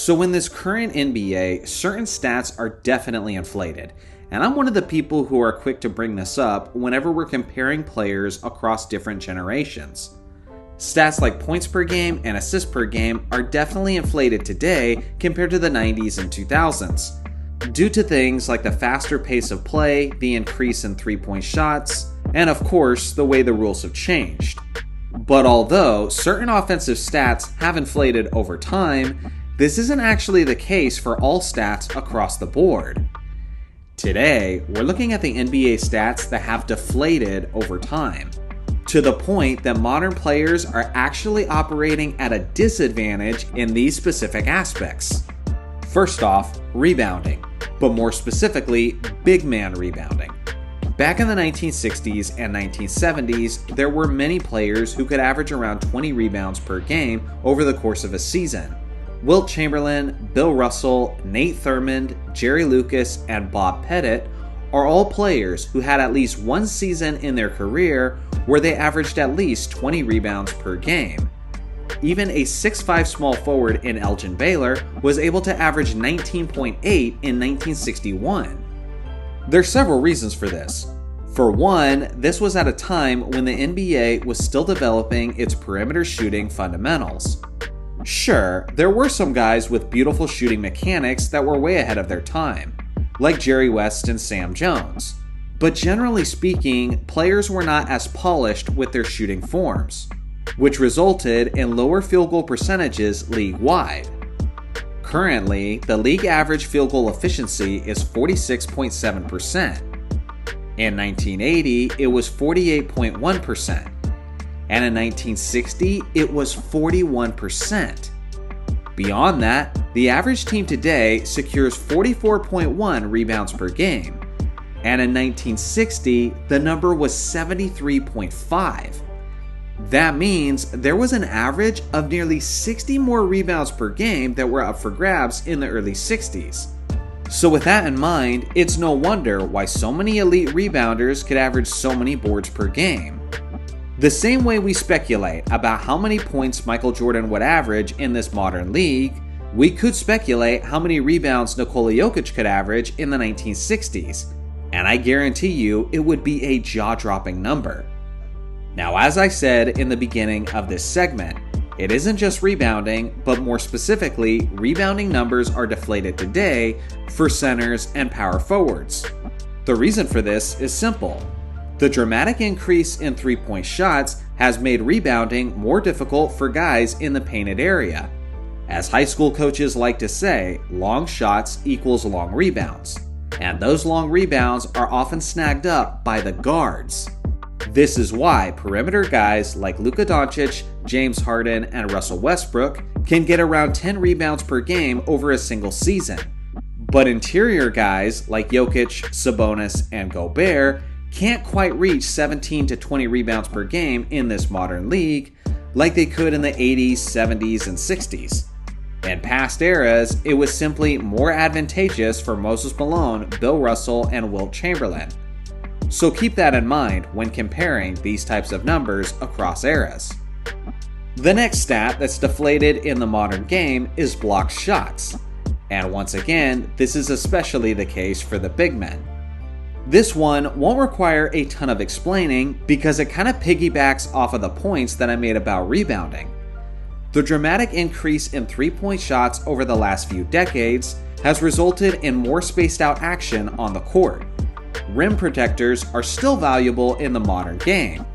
So in this current NBA, certain stats are definitely inflated, and I'm one of the people who are quick to bring this up whenever we're comparing players across different generations. Stats like points per game and assists per game are definitely inflated today compared to the 90s and 2000s, due to things like the faster pace of play, the increase in three-point shots, and of course, the way the rules have changed. But although certain offensive stats have inflated over time, this isn't actually the case for all stats across the board. Today, we're looking at the NBA stats that have deflated over time, to the point that modern players are actually operating at a disadvantage in these specific aspects. First off, rebounding, but more specifically, big man rebounding. Back in the 1960s and 1970s, there were many players who could average around 20 rebounds per game over the course of a season. Wilt Chamberlain, Bill Russell, Nate Thurmond, Jerry Lucas, and Bob Pettit are all players who had at least one season in their career where they averaged at least 20 rebounds per game. Even a 6'5" small forward in Elgin Baylor was able to average 19.8 in 1961. There's several reasons for this. For one, this was at a time when the NBA was still developing its perimeter shooting fundamentals. Sure, there were some guys with beautiful shooting mechanics that were way ahead of their time, like Jerry West and Sam Jones. But generally speaking, players were not as polished with their shooting forms, which resulted in lower field goal percentages league-wide. Currently, the league average field goal efficiency is 46.7%. In 1980, it was 48.1%. And in 1960, it was 41%. Beyond that, the average team today secures 44.1 rebounds per game, and in 1960, the number was 73.5. That means there was an average of nearly 60 more rebounds per game that were up for grabs in the early 60s. So with that in mind, it's no wonder why so many elite rebounders could average so many boards per game. The same way we speculate about how many points Michael Jordan would average in this modern league, we could speculate how many rebounds Nikola Jokic could average in the 1960s, and I guarantee you it would be a jaw-dropping number. Now, as I said in the beginning of this segment, it isn't just rebounding, but more specifically, rebounding numbers are deflated today for centers and power forwards. The reason for this is simple. The dramatic increase in three-point shots has made rebounding more difficult for guys in the painted area. As high school coaches like to say, long shots equals long rebounds, and those long rebounds are often snagged up by the guards. This is why perimeter guys like Luka Doncic, James Harden, and Russell Westbrook can get around 10 rebounds per game over a single season. But interior guys like Jokic, Sabonis, and Gobert can't quite reach 17 to 20 rebounds per game in this modern league like they could in the 80s, 70s, and 60s. In past eras, it was simply more advantageous for Moses Malone, Bill Russell, and Wilt Chamberlain. So keep that in mind when comparing these types of numbers across eras. The next stat that's deflated in the modern game is blocked shots. And once again, this is especially the case for the big men. This one won't require a ton of explaining because it kind of piggybacks off of the points that I made about rebounding. The dramatic increase in three-point shots over the last few decades has resulted in more spaced out action on the court. Rim protectors are still valuable in the modern game,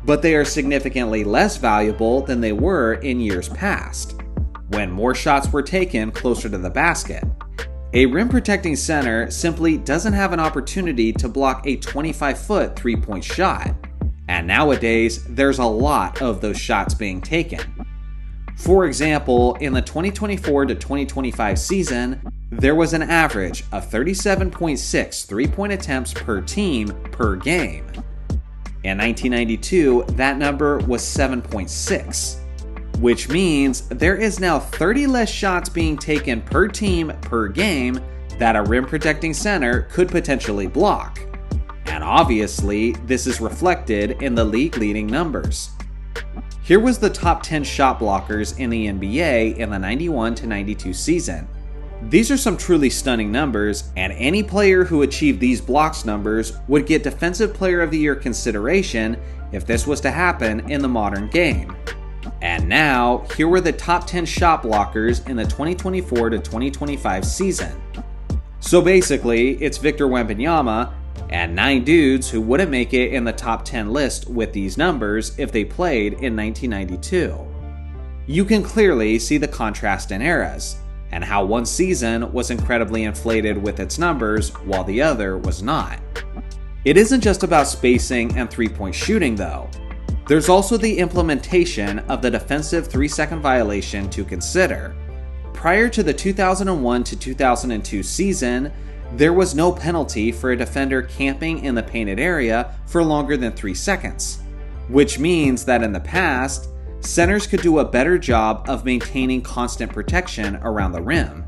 but they are significantly less valuable than they were in years past, when more shots were taken closer to the basket. A rim protecting center simply doesn't have an opportunity to block a 25-foot three-point shot, and nowadays there's a lot of those shots being taken. For example, in the 2024 to 2025 season, there was an average of 37.6 three-point attempts per team per game. In 1992, that number was 7.6. Which means there is now 30 less shots being taken per team per game that a rim protecting center could potentially block. And obviously, this is reflected in the league leading numbers. Here was the top 10 shot blockers in the NBA in the 91-92 season. These are some truly stunning numbers, and any player who achieved these blocks numbers would get Defensive Player of the Year consideration if this was to happen in the modern game. And now, here were the top 10 shot blockers in the 2024-2025 season. So basically, it's Victor Wembanyama and 9 dudes who wouldn't make it in the top 10 list with these numbers if they played in 1992. You can clearly see the contrast in eras, and how one season was incredibly inflated with its numbers while the other was not. It isn't just about spacing and three-point shooting though. There's also the implementation of the defensive 3-second violation to consider. Prior to the 2001-2002 season, there was no penalty for a defender camping in the painted area for longer than 3 seconds, which means that in the past, centers could do a better job of maintaining constant protection around the rim.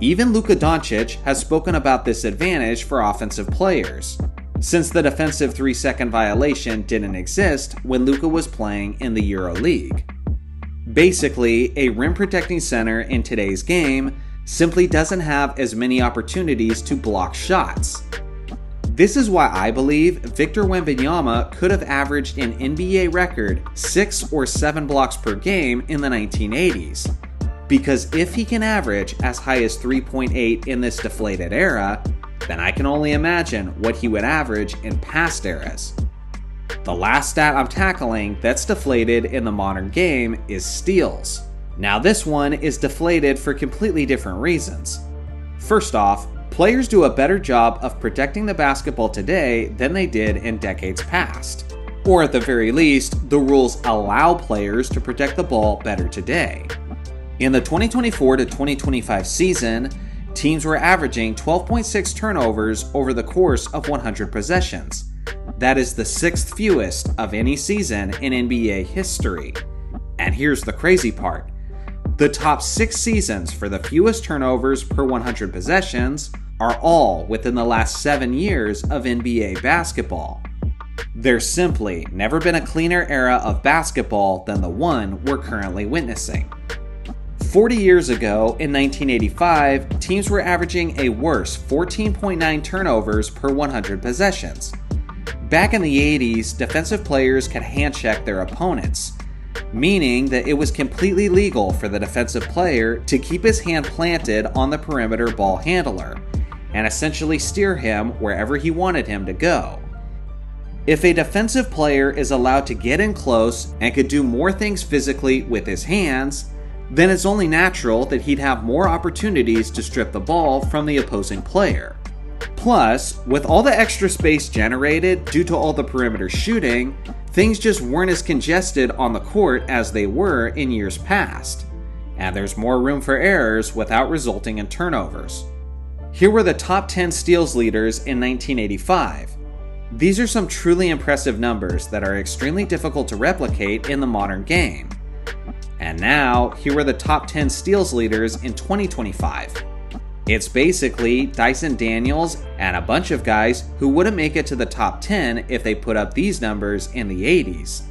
Even Luka Doncic has spoken about this advantage for offensive players, since the defensive 3-second violation didn't exist when Luka was playing in the EuroLeague. Basically, a rim-protecting center in today's game simply doesn't have as many opportunities to block shots. This is why I believe Victor Wembanyama could have averaged an NBA record 6 or 7 blocks per game in the 1980s. Because if he can average as high as 3.8 in this deflated era, then I can only imagine what he would average in past eras. The last stat I'm tackling that's deflated in the modern game is steals. Now this one is deflated for completely different reasons. First off, players do a better job of protecting the basketball today than they did in decades past. Or at the very least, the rules allow players to protect the ball better today. In the 2024-2025 season, teams were averaging 12.6 turnovers over the course of 100 possessions. That is the 6th fewest of any season in NBA history. And here's the crazy part. The top 6 seasons for the fewest turnovers per 100 possessions are all within the last 7 years of NBA basketball. There's simply never been a cleaner era of basketball than the one we're currently witnessing. 40 years ago, in 1985, teams were averaging a worse 14.9 turnovers per 100 possessions. Back in the 80s, defensive players could hand-check their opponents, meaning that it was completely legal for the defensive player to keep his hand planted on the perimeter ball handler and essentially steer him wherever he wanted him to go. If a defensive player is allowed to get in close and could do more things physically with his hands, then it's only natural that he'd have more opportunities to strip the ball from the opposing player. Plus, with all the extra space generated due to all the perimeter shooting, things just weren't as congested on the court as they were in years past, and there's more room for errors without resulting in turnovers. Here were the top 10 steals leaders in 1985. These are some truly impressive numbers that are extremely difficult to replicate in the modern game. And now, here were the top 10 steals leaders in 2025. It's basically Dyson Daniels and a bunch of guys who wouldn't make it to the top 10 if they put up these numbers in the 80s.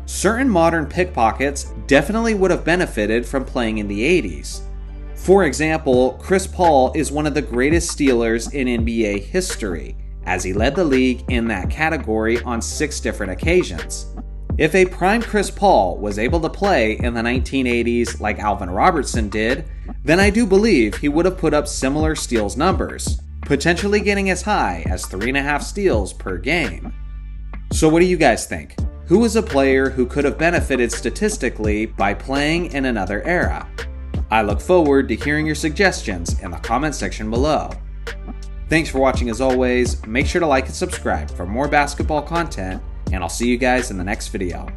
Certain modern pickpockets definitely would have benefited from playing in the 80s. For example, Chris Paul is one of the greatest stealers in NBA history, as he led the league in that category on 6 different occasions. If a prime Chris Paul was able to play in the 1980s like Alvin Robertson did, then I do believe he would have put up similar steals numbers, potentially getting as high as 3.5 steals per game. So what do you guys think? Who is a player who could have benefited statistically by playing in another era? I look forward to hearing your suggestions in the comment section below. Thanks for watching as always. Make sure to like and subscribe for more basketball content, and I'll see you guys in the next video.